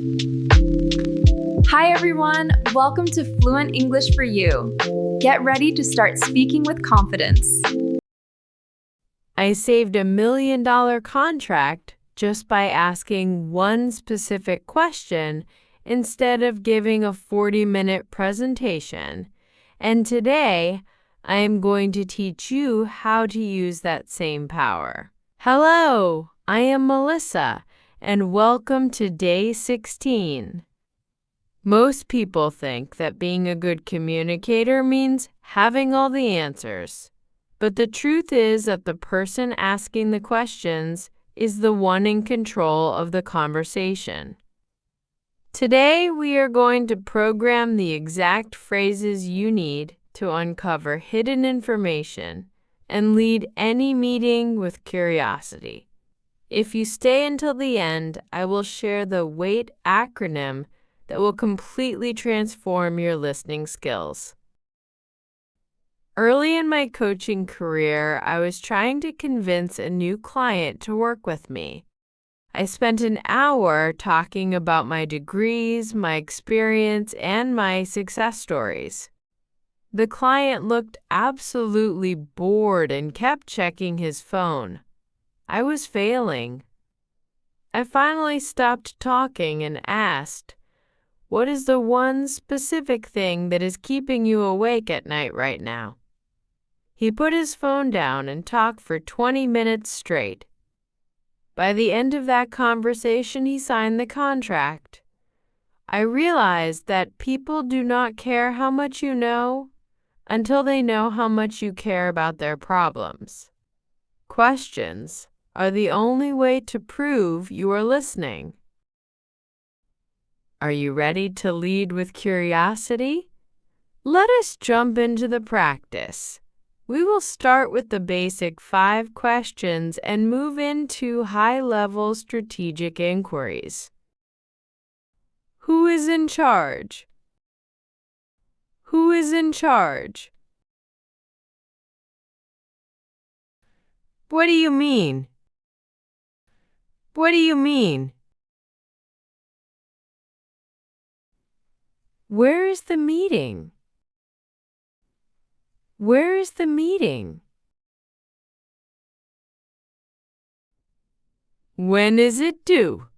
Hi everyone, welcome to Fluent English for You. Get ready to start speaking with confidence. I saved $1 million contract just by asking one specific question instead of giving a 40-minute presentation. And today, I am going to teach you how to use that same power. Hello, I am Melissa, and welcome to Day 16. Most people think that being a good communicator means having all the answers. But the truth is that the person asking the questions is the one in control of the conversation. Today, we are going to program the exact phrases you need to uncover hidden information and lead any meeting with curiosity. If you stay until the end, I will share the WAIT acronym that will completely transform your listening skills. Early in my coaching career, I was trying to convince a new client to work with me. I spent an hour talking about my degrees, my experience, and my success stories. The client looked absolutely bored and kept checking his phone. I was failing. I finally stopped talking and asked, "What is the one specific thing that is keeping you awake at night right now?" He put his phone down and talked for 20 minutes straight. By the end of that conversation, he signed the contract. I realized that people do not care how much you know until they know how much you care about their problems. Questions are the only way to prove you are listening. Are you ready to lead with curiosity? Let us jump into the practice. We will start with the basic 5 questions and move into high-level strategic inquiries. Who is in charge? Who is in charge? What do you mean? What do you mean? Where is the meeting? Where is the meeting? When is it due?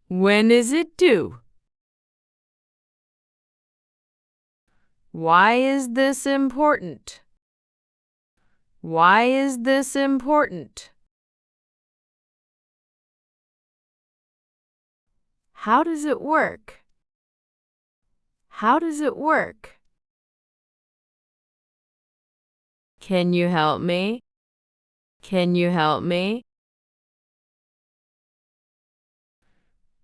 When is it due? Why is this important? Why is this important? How does it work? How does it work? Can you help me? Can you help me?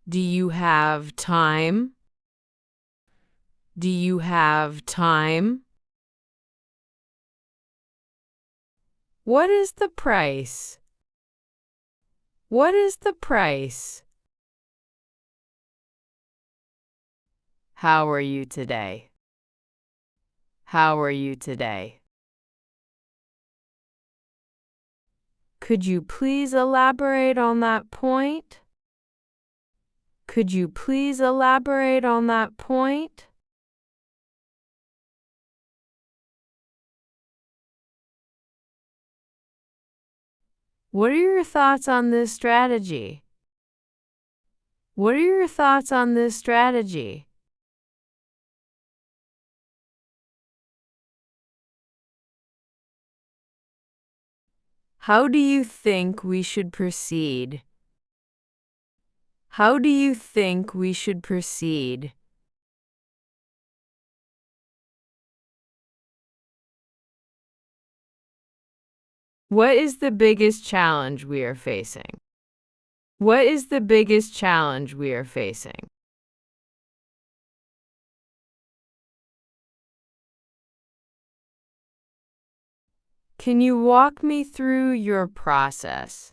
Do you have time? Do you have time? What is the price? What is the price? How are you today? How are you today? Could you please elaborate on that point? Could you please elaborate on that point? What are your thoughts on this strategy? What are your thoughts on this strategy? How do you think we should proceed? How do you think we should proceed? What is the biggest challenge we are facing? What is the biggest challenge we are facing? Can you walk me through your process?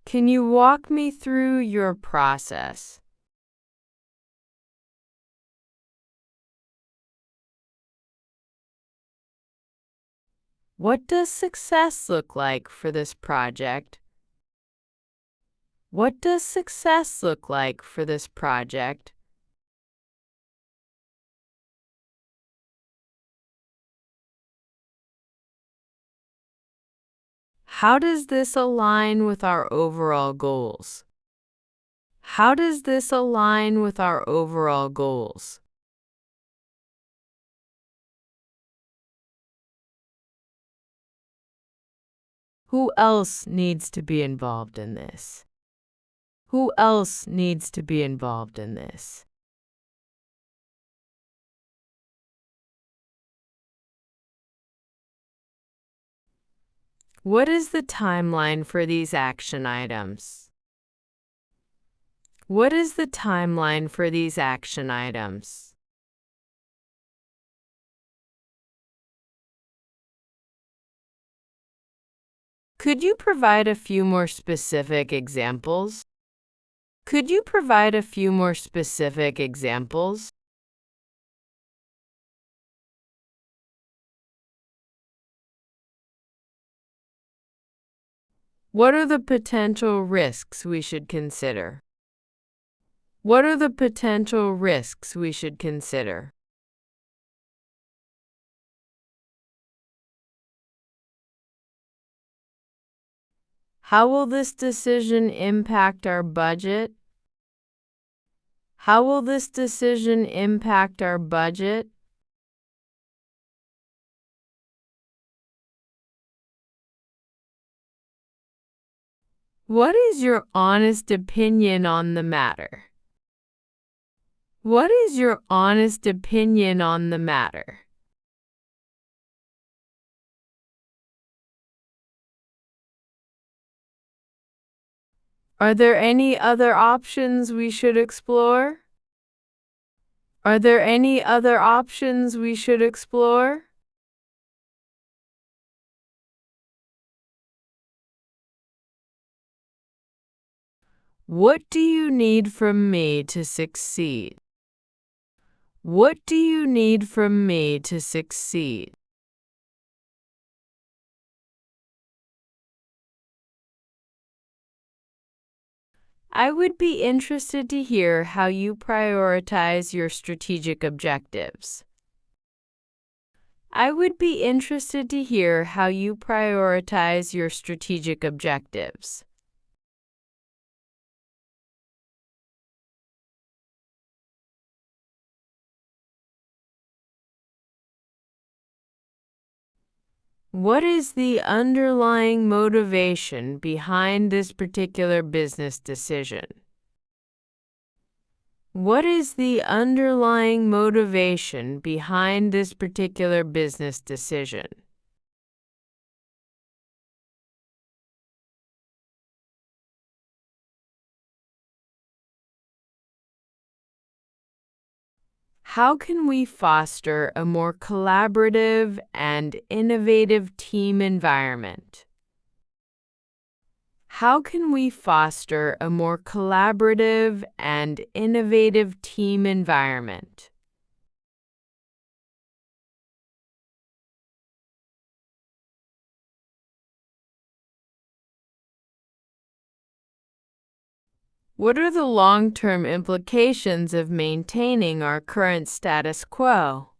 Can you walk me through your process? What does success look like for this project? What does success look like for this project? How does this align with our overall goals? How does this align with our overall goals? Who else needs to be involved in this? Who else needs to be involved in this? What is the timeline for these action items? What is the timeline for these action items? Could you provide a few more specific examples? Could you provide a few more specific examples? What are the potential risks we should consider? What are the potential risks we should consider? How will this decision impact our budget? How will this decision impact our budget? What is your honest opinion on the matter? What is your honest opinion on the matter? Are there any other options we should explore? Are there any other options we should explore? What do you need from me to succeed? What do you need from me to succeed? I would be interested to hear how you prioritize your strategic objectives. I would be interested to hear how you prioritize your strategic objectives. What is the underlying motivation behind this particular business decision? What is the underlying motivation behind this particular business decision? How can we foster a more collaborative and innovative team environment? How can we foster a more collaborative and innovative team environment? What are the long-term implications of maintaining our current status quo?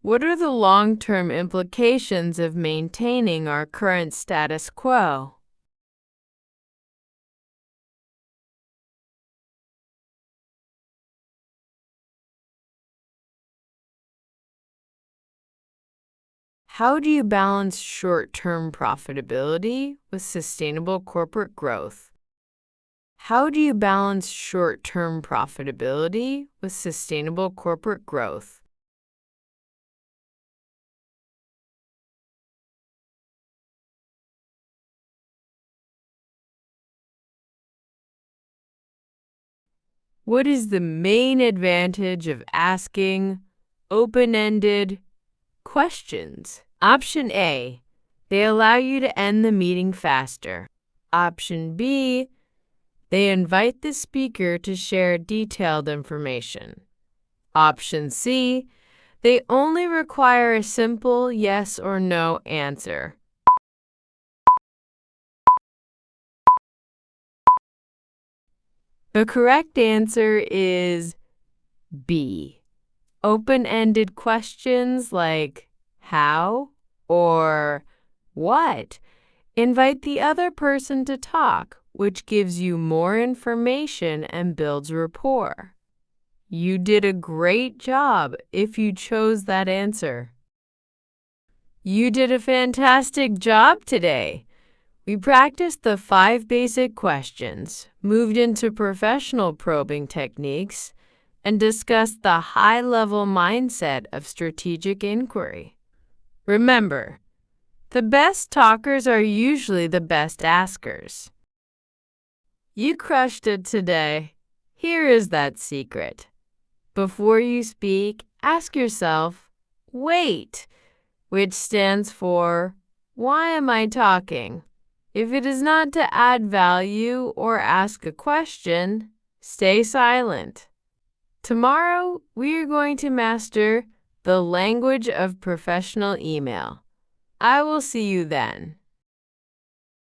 What are the long-term implications of maintaining our current status quo? How do you balance short-term profitability with sustainable corporate growth? How do you balance short-term profitability with sustainable corporate growth? What is the main advantage of asking open-ended questions? Option A, they allow you to end the meeting faster. Option B, they invite the speaker to share detailed information. Option C, they only require a simple yes or no answer. The correct answer is B. Open-ended questions like how or what invite the other person to talk, which gives you more information and builds rapport. You did a great job if you chose that answer. You did a fantastic job today. We practiced the 5 basic questions, moved into professional probing techniques, and discussed the high-level mindset of strategic inquiry. Remember, the best talkers are usually the best askers. You crushed it today. Here is that secret. Before you speak, ask yourself, wait, which stands for, why am I talking? If it is not to add value or ask a question, stay silent. Tomorrow, we are going to master the language of professional email. I will see you then.